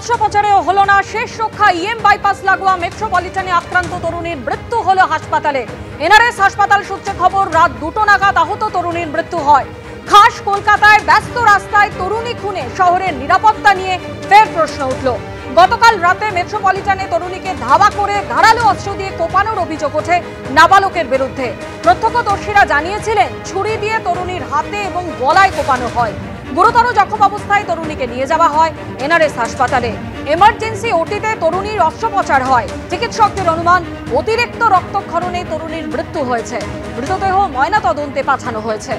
অস্ত্রোপচারেও হলো না শেষ রক্ষা। ইএম বাইপাস লাগোয়া মেট্রোপলিটনে আক্রান্ত তরুণীর মৃত্যু হলো হাসপাতালে। এনআরএস হাসপাতাল সূত্রে খবর, রাত 2টো নাগাদ আহত তরুণীর মৃত্যু হয়। খাস কলকাতায় ব্যস্ত রাস্তায় তরুণী খুনে শহরের নিরাপত্তা নিয়ে ফের প্রশ্ন উঠল। গতকাল রাতে মেট্রোপলিটনে তরুণীকে ধাওয়া করে ধারালো অস্ত্র দিয়ে কোপানোর অভিযোগ ওঠে নাবালকের বিরুদ্ধে। প্রত্যক্ষদর্শীরা জানিয়েছিলেন ছুরি দিয়ে তরুণীর হাতে এবং গলায় কোপানো হয়। গুরুতর জখম অবস্থায় তরুণীকে নিয়ে যাওয়া হয় এনআরএস হাসপাতালে। এমার্জেন্সি ওটিতে তরুণীর অস্ত্রোপচার হয়। চিকিৎসকদের অনুমান, অতিরিক্ত রক্তক্ষরণে তরুণীর মৃত্যু হয়েছে। মৃতদেহ ময়নাতদন্তে পাঠানো হয়েছে।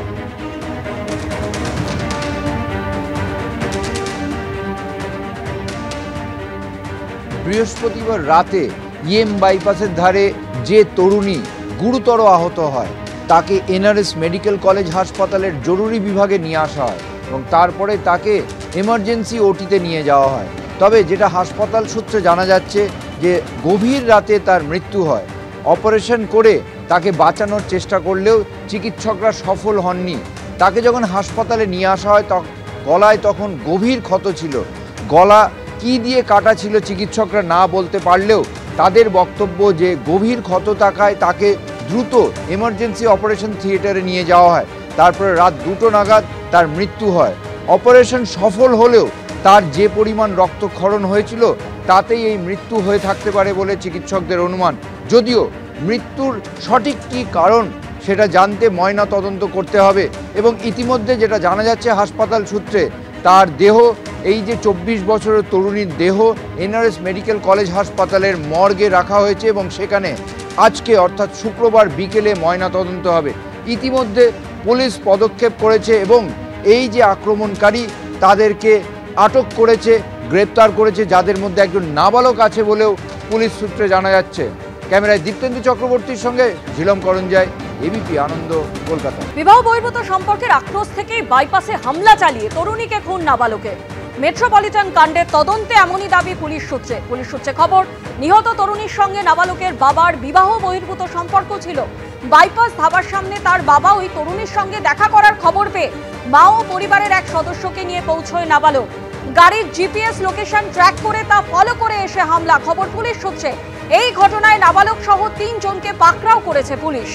বৃহস্পতিবার রাতে ইএম বাইপাসের ধারে যে তরুণী গুরুতর আহত হয় তাকে এনআরএস মেডিকেল কলেজ হাসপাতালের জরুরি বিভাগে নিয়ে আসা হয় এবং তারপরে তাকে এমার্জেন্সি ওটিতে নিয়ে যাওয়া হয়। তবে যেটা হাসপাতাল সূত্রে জানা যাচ্ছে যে গভীর রাতে তার মৃত্যু হয়। অপারেশন করে তাকে বাঁচানোর চেষ্টা করলেও চিকিৎসকরা সফল হননি। তাকে যখন হাসপাতালে নিয়ে আসা হয় গলায় তখন গভীর ক্ষত ছিল। গলা কি দিয়ে কাটা ছিল চিকিৎসকরা না বলতে পারলেও তাদের বক্তব্য যে গভীর ক্ষত থাকায় তাকে দ্রুত এমার্জেন্সি অপারেশন থিয়েটারে নিয়ে যাওয়া হয়। তারপরে রাত 2টো নাগাদ তার মৃত্যু হয়। অপারেশন সফল হলেও তার যে পরিমাণ রক্তক্ষরণ হয়েছিল তাতেই এই মৃত্যু হয়ে থাকতে পারে বলে চিকিৎসকদের অনুমান। যদিও মৃত্যুর সঠিক কী কারণ সেটা জানতে ময়না তদন্ত করতে হবে এবং ইতিমধ্যে যেটা জানা যাচ্ছে হাসপাতাল সূত্রে, তার দেহ, এই যে 24 বছরের তরুণীর দেহ এনআরএস মেডিকেল কলেজ হাসপাতালের মর্গে রাখা হয়েছে এবং সেখানে আজকে অর্থাৎ শুক্রবার বিকেলে ময়নাতদন্ত হবে। ইতিমধ্যে পুলিশ পদক্ষেপ করেছে এবং এই যে আক্রমণকারী তাদেরকে আটক করেছে, গ্রেপ্তার করেছে, যাদের মধ্যে একজন নাবালক আছে বলেও পুলিশ সূত্রে জানা যাচ্ছে। ক্যামেরায় দীপ্তেন্দু চক্রবর্তীর সঙ্গে ঝিলম করঞ্জাই, এবিপি আনন্দ, কলকাতা। বিবাহ বহির্ভূত সম্পর্কের আক্রোশ থেকেই বাইপাসে হামলা চালিয়ে তরুণীকে খুন নাবালকের। মেট্রোপলিটন কাণ্ডের তদন্তে এমনই দাবি পুলিশ সূত্রে খবর, নিহত তরুণীর সঙ্গে নাবালকের বাবার বিবাহ বহির্ভূত সম্পর্ক ছিল। বাইপাস ধাবার সামনে তার বাবা ওই তরুণীর সঙ্গে দেখা করার খবর পেয়ে মা ও পরিবারের এক সদস্যকে নিয়ে পৌঁছয় নাবালক। গাড়ির জিপিএস লোকেশন ট্র্যাক করে তা ফলো করে এসে হামলা, খবর পুলিশ সূত্রে। এই ঘটনায় নাবালক সহ 3 জনকে পাকড়াও করেছে পুলিশ।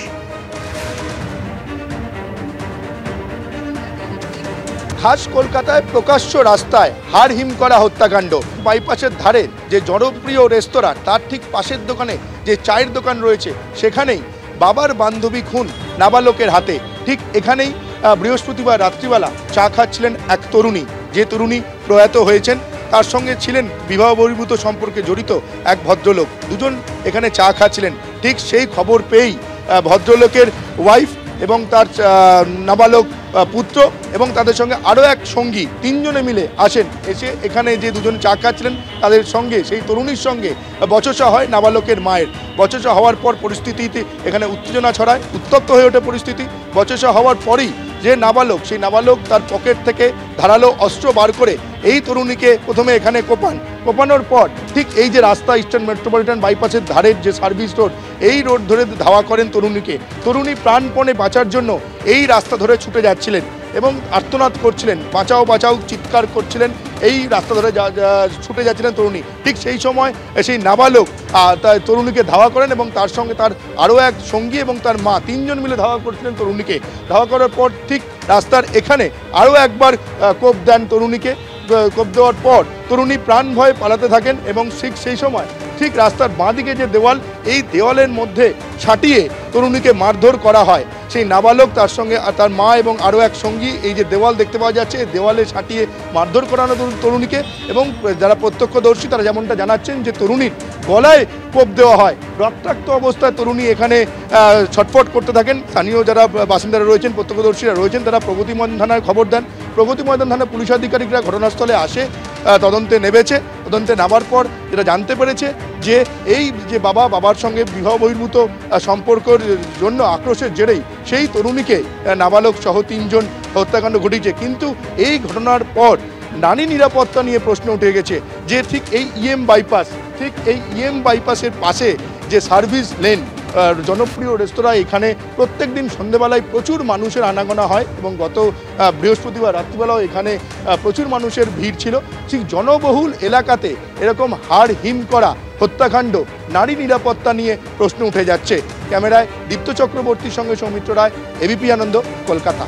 খাস কলকাতায় প্রকাশ্য রাস্তায় হাড়হিম করা হত্যাকাণ্ড। বাইপাসের ধারে যে জনপ্রিয় রেস্তোরাঁ তার ঠিক পাশের দোকানে যে চায়ের দোকান রয়েছে সেখানেই বাবার বান্ধবী খুন নাবালকের হাতে। ঠিক এখানেই বৃহস্পতিবার রাত্রিবেলা চা খাচ্ছিলেন এক তরুণী। যে তরুণী প্রয়াত হয়েছেন তার সঙ্গে ছিলেন বিবাহ বহির্ভূত সম্পর্কে জড়িত এক ভদ্রলোক। দুজন এখানে চা খাচ্ছিলেন। ঠিক সেই খবর পেয়েই ভদ্রলোকের ওয়াইফ এবং তার নাবালক পুত্র এবং তাদের সঙ্গে আরও এক সঙ্গী 3 জনে মিলে আসেন। এসে এখানে যে দুজন চা খাচ্ছিলেন তাদের সঙ্গে, সেই তরুণীর সঙ্গে বচসা হয় নাবালকের মায়ের। বচসা হওয়ার পর পরিস্থিতিতে এখানে উত্তেজনা ছড়ায়, উত্তপ্ত হয়ে ওঠে পরিস্থিতি। বচসা হওয়ার পরেই যে নাবালক, সেই নাবালক তার পকেট থেকে ধারালো অস্ত্র বার করে এই তরুণীকে প্রথমে এখানে কোপানোর পর ঠিক এই যে রাস্তা, ইস্টার্ন মেট্রোপলিটন বাইপাসের ধারের যে সার্ভিস রোড, এই রোড ধরে ধাওয়া করেন তরুণীকে। তরুণী প্রাণপণে বাঁচার জন্য এই রাস্তা ধরে ছুটে যাচ্ছিলেন এবং আর্তনাদ করছিলেন, বাঁচাও বাঁচাও চিৎকার করছিলেন। এই রাস্তা ধরে ছুটে যাচ্ছিলেন তরুণী। ঠিক সেই সময় সেই নাবালক তরুণীকে ধাওয়া করেন এবং তার সঙ্গে তার আরও এক সঙ্গী এবং তার মা 3 জন মিলে ধাওয়া করছিলেন তরুণীকে। ধাওয়া করার পর ঠিক রাস্তার এখানে আরও একবার কোপ দেন তরুণীকে। কোপ দেওয়ার পর তরুণী প্রাণ ভয়ে পালাতে থাকেন এবং ঠিক সেই সময় ঠিক রাস্তার বাঁদিকে যে দেওয়াল, এই দেওয়ালের মধ্যে ছাটিয়ে তরুণীকে মারধর করা হয়। সেই নাবালক, তার সঙ্গে তার মা এবং আরও এক সঙ্গী, এই যে দেওয়াল দেখতে পাওয়া যাচ্ছে, এই দেওয়ালে ছাটিয়ে মারধর করানো তরুণীকে। এবং যারা প্রত্যক্ষদর্শী তারা যেমনটা জানাচ্ছেন যে তরুণীর গলায় কোপ দেওয়া হয়। রক্তাক্ত অবস্থায় তরুণী এখানে ছটফট করতে থাকেন। স্থানীয় যারা বাসিন্দারা রয়েছেন, প্রত্যক্ষদর্শীরা রয়েছেন, তারা প্রগতি ময়দান থানায় খবর দেন। প্রগতি ময়দান থানার পুলিশ আধিকারিকরা ঘটনাস্থলে আসে, তদন্তে নেমেছে। তদন্তে নামার পর যেটা জানতে পেরেছে যে এই যে বাবার সঙ্গে বিবাহ বহির্ভূত সম্পর্কের জন্য আক্রোশের জেরেই সেই তরুণীকে নাবালক সহ 3 জন হত্যাকাণ্ড ঘটিয়েছে। কিন্তু এই ঘটনার পর নারী নিরাপত্তা নিয়ে প্রশ্ন উঠে গেছে যে ঠিক এই ইএম বাইপাসের পাশে যে সার্ভিস লেন জনপ্রিয় রেস্তোরাঁ, এখানে প্রত্যেক দিন সন্ধ্যেবেলায় প্রচুর মানুষের আনাগোনা হয় এবং গত বৃহস্পতিবার রাত্রিবেলাও এখানে প্রচুর মানুষের ভিড় ছিল। ঠিক জনবহুল এলাকাতে এরকম হাড় হিম করা হত্যাকাণ্ড, নারী নিরাপত্তা নিয়ে প্রশ্ন উঠে যাচ্ছে। ক্যামেরায় দীপ্ত চক্রবর্তীর সঙ্গে সৌমিত্র রায়, এবিপি আনন্দ, কলকাতা।